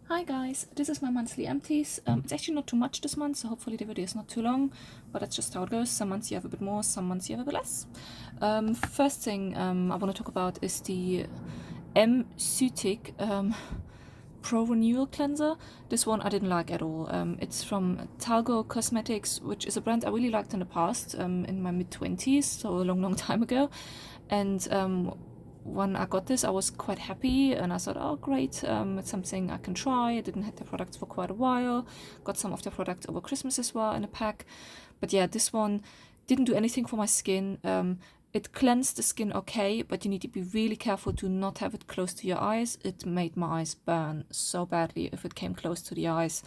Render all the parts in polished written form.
Hi guys, this is my monthly empties. It's actually not too much this month, so hopefully the video is not too long, but that's just how it goes. Some months you have a bit more, some months you have a bit less. First thing I want to talk about is the M-Cytic Pro Renewal Cleanser. This one I didn't like at all. It's from Talgo Cosmetics, which is a brand I really liked in the past, in my mid-20s, so a long time ago. And when I got this, I was quite happy and I thought, oh great, it's something I can try. I didn't have the products for quite a while. Got some of the products over Christmas as well in a pack. But yeah, this one didn't do anything for my skin. It cleansed the skin okay, but you need to be really careful to not have it close to your eyes. It made my eyes burn so badly if it came close to the eyes.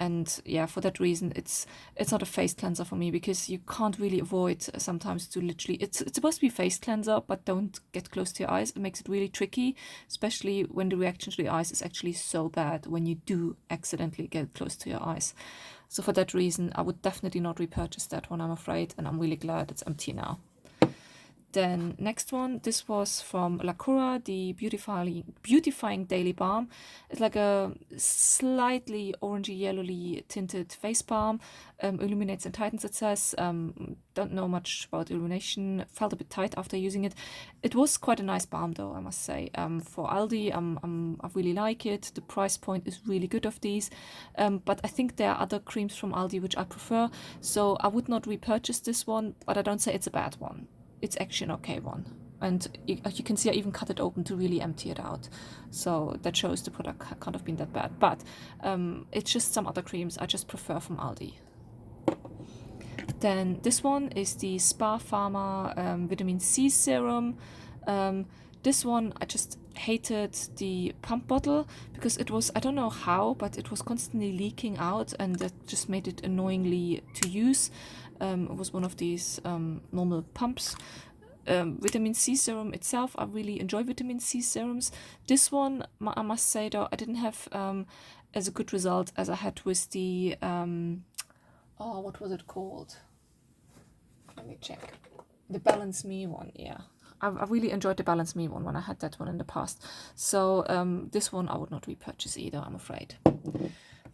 And yeah, for that reason, it's not a face cleanser for me, because you can't really avoid sometimes to literally, it's supposed to be face cleanser, but don't get close to your eyes. It makes it really tricky, especially when the reaction to the eyes is actually so bad when you do accidentally get close to your eyes. So for that reason, I would definitely not repurchase that one, I'm afraid, and I'm really glad it's empty now. Then next one, this was from Lacura, the beautifying daily balm. It's like a slightly orangey yellowly tinted face balm. Illuminates and tightens, it says. Don't know much about illumination. Felt a bit tight after using it. It was quite a nice balm though, I must say. For Aldi, I really like it. The price point is really good of these. But I think there are other creams from Aldi which I prefer. So I would not repurchase this one, but I don't say it's a bad one. It's actually an okay one, and you can see I even cut it open to really empty it out, so that shows the product can't have been that bad. But it's just some other creams I just prefer from Aldi. Then this one is the Spa Pharma vitamin C serum. This one I just hated the pump bottle, because it was, I don't know how, but it was constantly leaking out, and that just made it annoyingly to use. It was one of these normal pumps. Vitamin C serum itself, I really enjoy vitamin C serums. This one, I must say though, I didn't have as a good result as I had with the oh, what was it called? Let me check. The Balance Me one, yeah. I really enjoyed the Balance Me one when I had that one in the past. So this one I would not repurchase either, I'm afraid.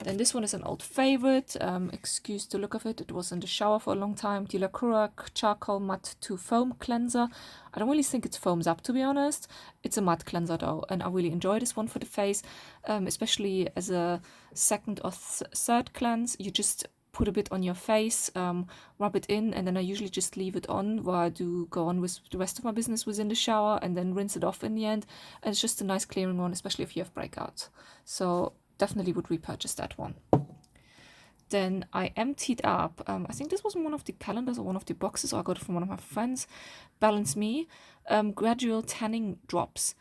Then this one is an old favorite. Excuse the look of it. It was in the shower for a long time. The Lacura Charcoal Matte 2 Foam Cleanser. I don't really think it foams up, to be honest. It's a matte cleanser though, and I really enjoy this one for the face, especially as a second or third cleanse. You just put a bit on your face, rub it in, and then I usually just leave it on while I do go on with the rest of my business within the shower, and then rinse it off in the end. And it's just a nice clearing one, especially if you have breakouts. So definitely would repurchase that one. Then I emptied up, I think this was one of the calendars or one of the boxes, or I got it from one of my friends, Balance Me, Gradual Tanning Drops.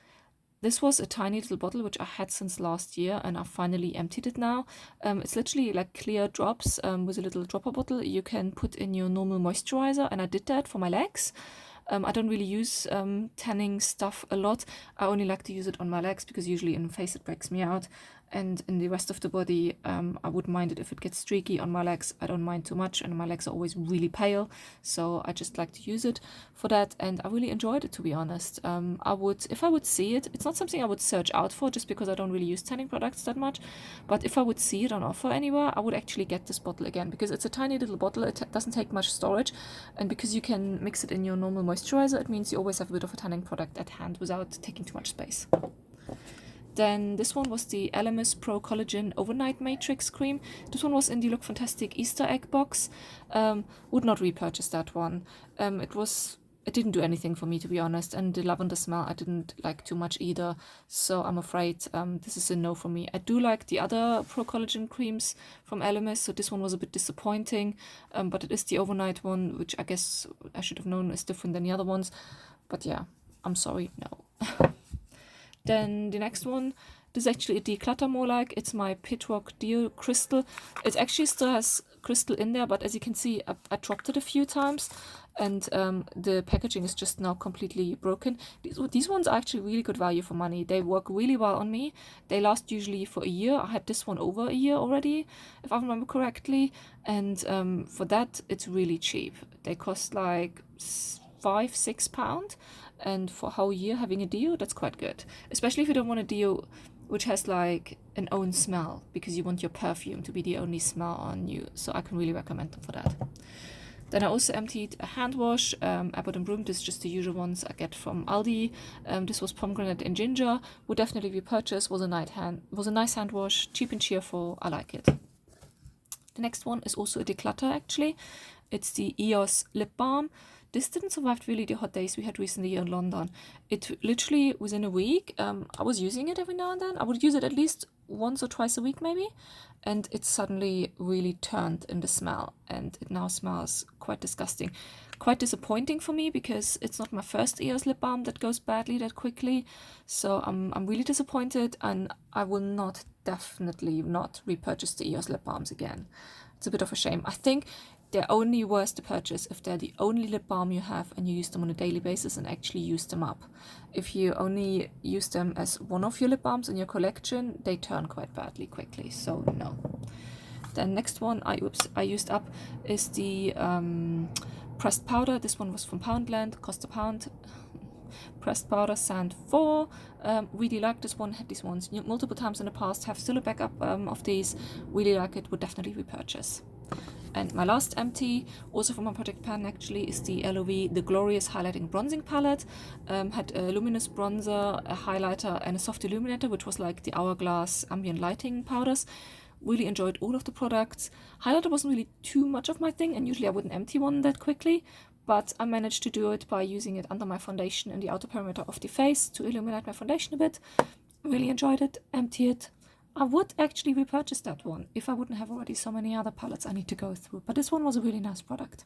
This was a tiny little bottle which I had since last year, and I finally emptied it now. It's literally like clear drops with a little dropper bottle you can put in your normal moisturizer, and I did that for my legs. I don't really use tanning stuff a lot. I only like to use it on my legs, because usually in the face it breaks me out, and in the rest of the body I wouldn't mind it if it gets streaky. On my legs I don't mind too much, and my legs are always really pale, so I just like to use it for that, and I really enjoyed it, to be honest. If I would see it, it's not something I would search out for, just because I don't really use tanning products that much, but if I would see it on offer anywhere, I would actually get this bottle again, because it's a tiny little bottle. It doesn't take much storage, and because you can mix it in your normal moisturizer, it means you always have a bit of a tanning product at hand without taking too much space. Then this one was the Elemis Pro Collagen Overnight Matrix Cream. This one was in the Look Fantastic Easter egg box. Would not repurchase that one. It didn't do anything for me, to be honest, and the lavender smell I didn't like too much either, so I'm afraid this is a no for me. I do like the other Pro Collagen creams from Elemis, so this one was a bit disappointing, but it is the overnight one, which I guess I should have known is different than the other ones, but yeah, I'm sorry, no. Then the next one, this is actually a declutter more like. It's my Pit Rock Deo Crystal. It actually still has crystal in there, but as you can see, I dropped it a few times, and the packaging is just now completely broken. These ones are actually really good value for money. They work really well on me. They last usually for a year. I had this one over a year already, if I remember correctly, and for that it's really cheap. They cost like £5-6, and for a whole year having a deo, that's quite good, especially if you don't want a deo which has like an own smell because you want your perfume to be the only smell on you. So I can really recommend them for that. Then I also emptied a hand wash, Abbott and Broom. This is just the usual ones I get from Aldi. This was pomegranate and ginger. Would definitely be purchased. Was a nice hand wash, cheap and cheerful. I like it. The next one is also a declutter actually. It's the EOS lip balm. This didn't survive really the hot days we had recently here in London. It literally within a week, I was using it every now and then. I would use it at least once or twice a week maybe, and it suddenly really turned in the smell, and it now smells quite disgusting. Quite disappointing for me because it's not my first EOS lip balm that goes badly that quickly, so I'm really disappointed, and I will definitely not repurchase the EOS lip balms again. It's a bit of a shame. I think they're only worth to purchase if they're the only lip balm you have and you use them on a daily basis and actually use them up. If you only use them as one of your lip balms in your collection, they turn quite badly quickly, so no. The next one I used up is the pressed powder. This one was from Poundland, cost £1. Pressed powder sand 4. Really like this one, had these ones multiple times in the past, have still a backup of these. Really like it, would definitely repurchase. And my last empty, also from my project pan actually, is the LOV The Glorious Highlighting Bronzing Palette. Had a luminous bronzer, a highlighter and a soft illuminator, which was like the Hourglass ambient lighting powders. Really enjoyed all of the products. Highlighter wasn't really too much of my thing, and usually I wouldn't empty one that quickly, but I managed to do it by using it under my foundation in the outer perimeter of the face to illuminate my foundation a bit. Really enjoyed it, empty it. I would actually repurchase that one if I wouldn't have already so many other palettes I need to go through, but this one was a really nice product.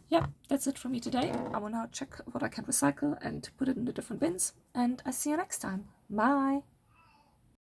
Yeah, that's it for me today. I will now check what I can recycle and put it in the different bins, and I see you next time. Bye!